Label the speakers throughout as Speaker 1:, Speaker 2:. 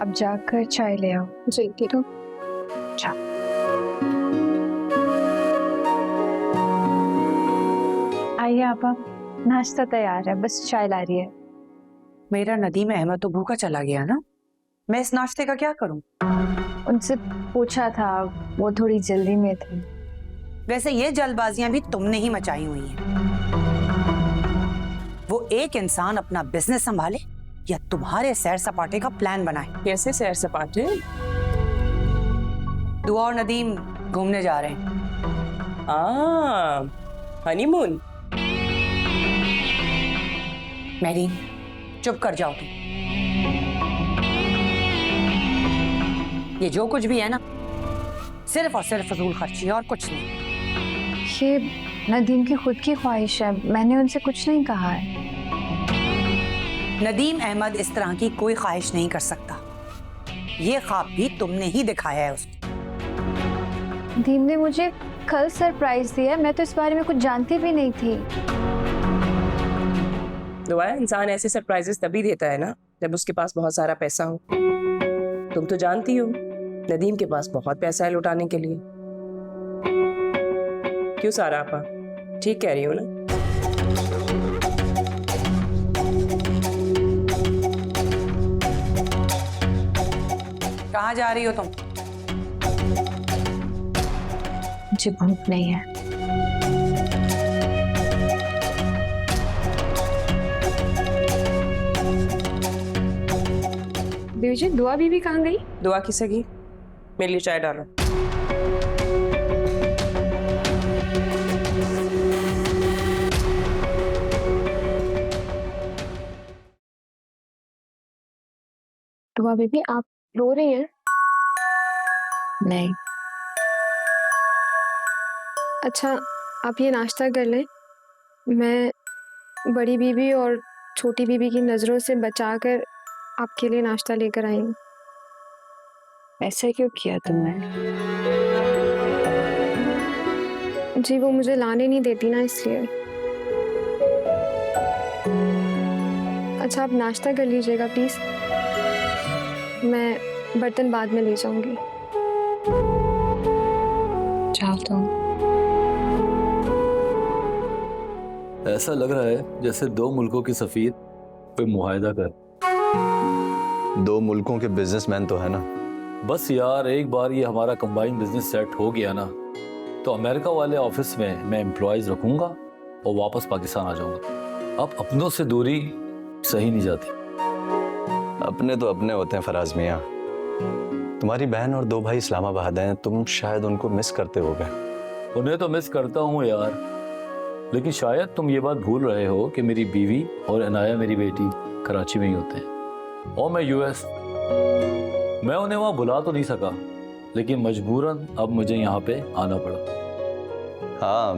Speaker 1: आप जाकर चाय ले आओ।
Speaker 2: जी ठीक है।
Speaker 1: आइए आपा, नाश्ता तैयार है, बस चाय ला रही है।
Speaker 3: मेरा नदीम अहमद तो भूखा चला गया ना, मैं इस नाश्ते का क्या करूं?
Speaker 1: उनसे पूछा था, वो थोड़ी जल्दी में थे।
Speaker 3: वैसे ये जल्दबाजियां भी तुमने ही मचाई हुई हैं। वो एक इंसान अपना बिजनेस संभाले या तुम्हारे सैर सपाटे का प्लान बनाए।
Speaker 2: कैसे सैर सपाटे?
Speaker 3: दुआ और नदीम घूमने जा रहे हैं।
Speaker 2: हनीमून।
Speaker 3: मैरी चुप कर जाओ तुम। ये जो कुछ भी है ना, सिर्फ और सिर्फ फजूल खर्ची है और कुछ नहीं।
Speaker 1: ये नदीम की खुद की ख्वाहिश है, मैंने उनसे कुछ नहीं कहा है।
Speaker 3: नदीम अहमद इस तरह की कोई ख्वाहिश नहीं कर सकता। ये ख्वाब भी तुमने ही दिखाया है उसको।
Speaker 1: नदीम ने मुझे कल सरप्राइज दिया, मैं तो इस बारे में कुछ जानती भी नहीं थी।
Speaker 2: दुआ, इंसान ऐसे सरप्राइजेस तभी देता है ना जब उसके पास बहुत सारा पैसा हो। तुम तो जानती हो नदीम के पास बहुत पैसा है लुटाने के लिए। क्यों सारा आपा, ठीक कह रही हो ना?
Speaker 3: कहाँ जा रही हो तुम?
Speaker 1: मुझे भूख नहीं है।
Speaker 2: बीवी जी, दुआ बीबी कहाँ गई? दुआ की सगी, मेरे लिए चाय डालो। दुआ बीबी, आप रो रही हैं?
Speaker 1: नहीं।
Speaker 4: अच्छा, आप ये नाश्ता कर लें, मैं बड़ी बीबी और छोटी बीबी की नज़रों से बचाकर आपके लिए नाश्ता लेकर आई हूँ।
Speaker 1: ऐसा क्यों किया तुमने?
Speaker 4: जी, वो मुझे लाने नहीं देती ना, इसलिए। अच्छा, आप नाश्ता कर लीजिएगा प्लीज़, मैं बर्तन बाद में ले जाऊंगी।
Speaker 1: जाओ तुम।
Speaker 5: ऐसा लग रहा है जैसे दो मुल्कों की सफीर कोई मुआहदा कर।
Speaker 6: दो मुल्कों के बिजनेसमैन तो है ना।
Speaker 5: बस यार, एक बार ये हमारा कंबाइन बिजनेस सेट हो गया ना, तो अमेरिका वाले ऑफिस में मैं एम्प्लॉयज रखूंगा और वापस पाकिस्तान आ जाऊंगा। अब अपनों से दूरी सही नहीं जाती।
Speaker 6: अपने तो अपने होते हैं फराज मियाँ। तुम्हारी बहन और दो भाई इस्लामाबाद हैं, तुम शायद उनको मिस करते होगे।
Speaker 5: उन्हें तो मिस करता हूँ यार, लेकिन शायद तुम ये बात भूल रहे हो कि मेरी बीवी और अनाया मेरी बेटी कराची में ही होते हैं और मैं यूएस। मैं उन्हें वहां बुला तो नहीं सका, लेकिन मजबूरन अब मुझे यहाँ पे आना पड़ा।
Speaker 6: हाँ,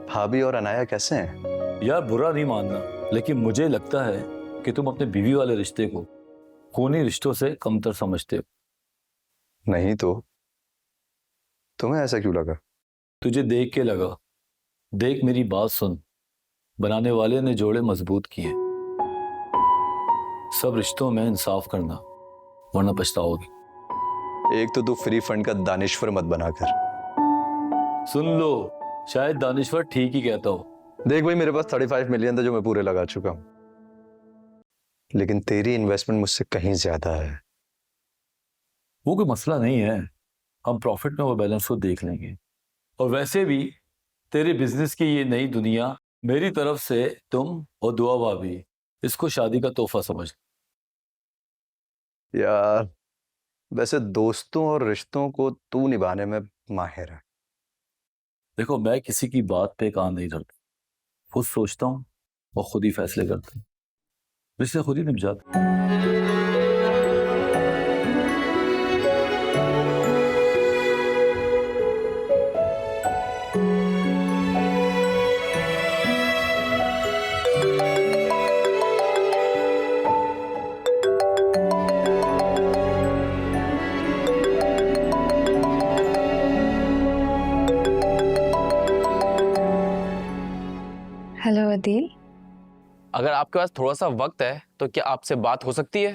Speaker 6: भाभी और अनाया कैसे हैं?
Speaker 5: यार बुरा नहीं मानना, लेकिन मुझे लगता है कि तुम अपने बीवी वाले रिश्ते को खूनी रिश्तों से कमतर समझते हो।
Speaker 6: नहीं तो तुम्हें ऐसा क्यों लगा?
Speaker 5: तुझे देख के लगा। देख, मेरी बात सुन। बनाने वाले ने जोड़े मजबूत किए। सब रिश्तों में इंसाफ करना, वरना पछताओगी।
Speaker 6: एक तो तू फ्री फंड का दानिश्वर मत बनाकर।
Speaker 5: सुन लो, शायद दानिश्वर ठीक ही कहता हो।
Speaker 6: देख भाई, मेरे पास 35 मिलियन था जो मैं पूरे लगा चुका हूं, लेकिन तेरी इन्वेस्टमेंट मुझसे कहीं ज्यादा है।
Speaker 5: वो कोई मसला नहीं है, हम प्रॉफिट में वो बैलेंस को देख लेंगे। और वैसे भी तेरे बिजनेस की ये नई दुनिया मेरी तरफ से तुम और दुआ भाभी इसको शादी का तोहफा समझ।
Speaker 6: यार वैसे दोस्तों और रिश्तों को तू निभाने में माहिर है।
Speaker 5: देखो, मैं किसी की बात पे कान नहीं धरता, खुद सोचता हूँ और खुद ही फैसले करता हूँ, रिश्ते खुद ही निभ जाते।
Speaker 1: हेलो अदील।
Speaker 7: अगर आपके पास थोड़ा सा वक्त है तो क्या आपसे बात हो सकती है?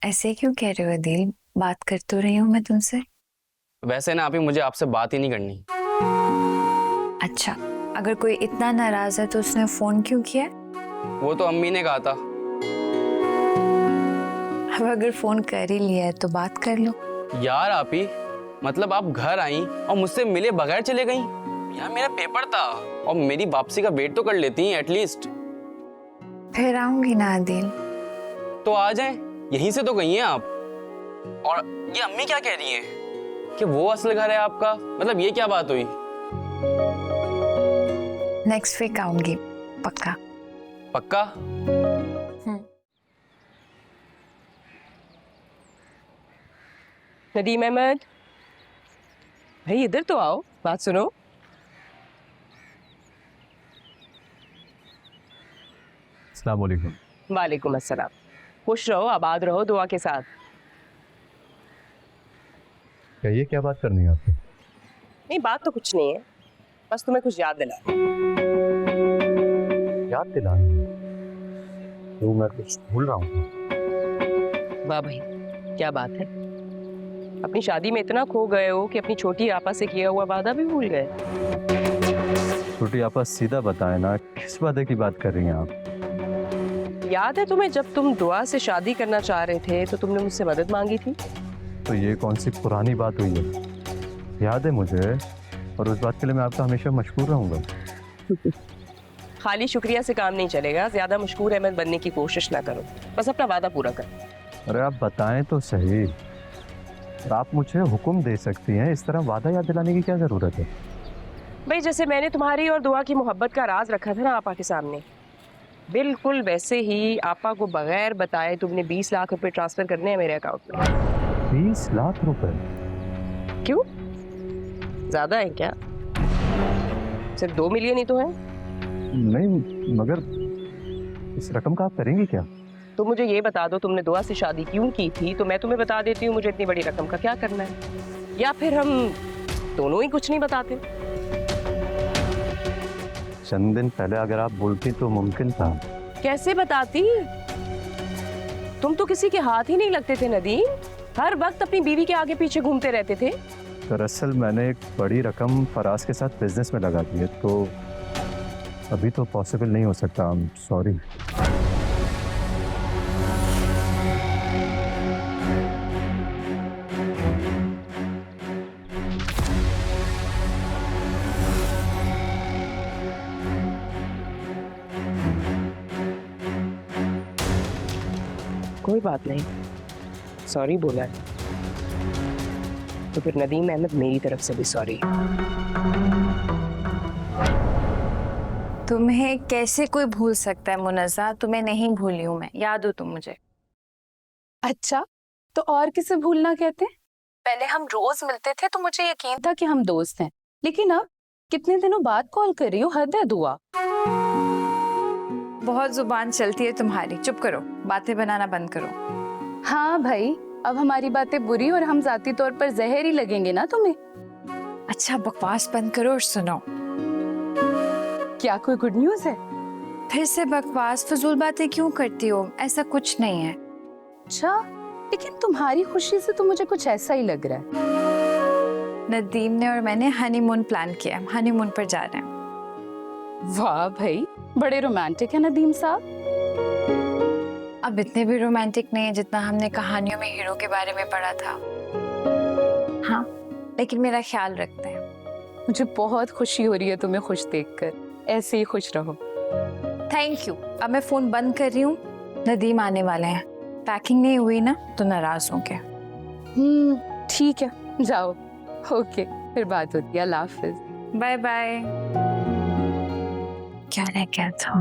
Speaker 1: ऐसे क्यों कह रहे हो दिल? बात कर तो रही हूँ मैं तुमसे।
Speaker 7: वैसे ना अभी मुझे आपसे बात ही नहीं करनी।
Speaker 1: अच्छा, अगर कोई इतना नाराज है तो उसने फोन क्यों किया?
Speaker 7: वो तो अम्मी ने कहा था।
Speaker 1: अब अगर फोन कर ही लिया है तो बात कर लो।
Speaker 7: यार आप ही, मतलब आप घर आई और मुझसे मिले बगैर चले गई। यार मेरा पेपर था और मेरी वापसी का वेट तो कर लेती हैं एटलीस्ट।
Speaker 1: फिर आऊंगी ना आदिल।
Speaker 7: तो आ जाएं, यहीं से तो गई हैं आप। और ये अम्मी क्या कह रही हैं कि वो असल घर है आपका? मतलब ये क्या बात हुई?
Speaker 1: नेक्स्ट वीक आऊंगी पक्का।
Speaker 7: पक्का?
Speaker 2: नदीम अहमद, भाई इधर तो आओ, बात सुनो।
Speaker 6: अस्सलाम वालेकुम।
Speaker 2: वालेकुम अस्सलाम। खुश रहो, आबाद रहो, दुआ के साथ।
Speaker 6: कहिए क्या बात करनी है आपको?
Speaker 2: नहीं, बात तो कुछ नहीं है, बस तुम्हें कुछ याद दिला।
Speaker 6: याद दिलानी? तो मैं कुछ भूल रहा हूँ।
Speaker 2: वाह भाई, क्या बात है। अपनी शादी में इतना खो गए हो कि अपनी छोटी आपा से किया हुआ वादा भी भूल गए।
Speaker 6: छोटी आपा सीधा बताए ना, किस वादे की बात कर रही हैं आप?
Speaker 2: याद है तुम्हें जब तुम दुआ से शादी करना चाह रहे थे तो तुमने मुझसे मदद मांगी थी?
Speaker 6: तो ये कौन सी पुरानी बात हुई है? याद है मुझे, और उस बात के लिए मैं आपका हमेशा मशकूर रहूंगा।
Speaker 2: खाली शुक्रिया से काम नहीं चलेगा, ज्यादा मशकूर अहमद बनने की कोशिश ना करो, बस अपना वादा पूरा करो।
Speaker 6: अरे आप बताएं तो सही। आप मुझे हुक्म दे सकती हैं, इस तरह वादा याद दिलाने की क्या जरूरत है?
Speaker 2: भाई जैसे मैंने तुम्हारी और दुआ की मोहब्बत का राज रखा था ना आपा के सामने, बिल्कुल वैसे ही आपा को बगैर बताए तुमने 20 लाख रुपए ट्रांसफर करने हैं मेरे अकाउंट में।
Speaker 6: 20 लाख रुपए?
Speaker 2: क्यों, ज्यादा है क्या? सिर्फ 2 मिलियन ही तो है।
Speaker 6: नहीं, मगर इस रकम का आप करेंगे क्या?
Speaker 2: तो मुझे ये बता दो, तुमने दुआ से शादी क्यों की थी, तो मैं तुम्हें बता देती हूँ मुझे इतनी बड़ी रकम का क्या करना है। या फिर हम दोनों ही कुछ नहीं बताते।
Speaker 6: चंद दिन पहले अगर आप बोलती तो मुमकिन था।
Speaker 2: कैसे बताती? तुम तो किसी के हाथ ही नहीं लगते थे नदीम, हर वक्त अपनी बीवी के आगे पीछे घूमते रहते थे।
Speaker 6: दरअसल मैंने एक बड़ी रकम फराज के साथ बिजनेस में लगा दी है, तो अभी तो पॉसिबल नहीं हो सकता। I am sorry.
Speaker 2: कोई बात नहीं, सॉरी बोला है तो फिर नदीम अहमद मेरी तरफ से भी सॉरी।
Speaker 1: तुम्हें कैसे कोई भूल सकता है मुनज़्ज़ा? तुम्हें नहीं भूली हूँ मैं, याद हो तुम मुझे।
Speaker 8: अच्छा, तो और किसे भूलना कहते हैं? पहले हम रोज मिलते थे तो मुझे यकीन था कि हम दोस्त हैं, लेकिन अब कितने दिनों बाद कॉल कर रही हो, हद है दुआ।
Speaker 1: बहुत जुबान चलती है तुम्हारी, चुप करो, बातें बनाना बंद करो।
Speaker 8: हाँ भाई, अब हमारी बातें बुरी और हम जाती तौर पर जहर ही लगेंगे ना तुम्हें।
Speaker 1: अच्छा बकवास बंद करो और सुनो।
Speaker 8: क्या कोई गुड न्यूज है?
Speaker 1: फिर से बकवास, फजूल बातें क्यों करती हो? ऐसा कुछ नहीं है।
Speaker 8: अच्छा, लेकिन तुम्हारी खुशी से तो मुझे कुछ ऐसा ही लग रहा है।
Speaker 1: नदीम ने और मैंने हनीमून प्लान किया, हनीमून पर जा रहे हैं।
Speaker 8: वाह भाई, बड़े रोमांटिक है नदीम साहब।
Speaker 1: अब इतने भी रोमांटिक नहीं है जितना हमने कहानियों में हीरो के बारे में पढ़ा था। हाँ, लेकिन मेरा ख्याल रखते हैं।
Speaker 8: मुझे बहुत खुशी हो रही है तुम्हें खुश देखकर, ऐसे ही खुश रहो।
Speaker 1: Thank you. अब मैं फोन बंद कर रही हूँ, नदीम आने वाले हैं। पैकिंग नहीं हुई ना तो नाराज होंगे।
Speaker 8: ठीक है, जाओ। ओके, फिर बात होती है। अल्लाह हाफिज।
Speaker 1: Bye bye. क्या रह गया था?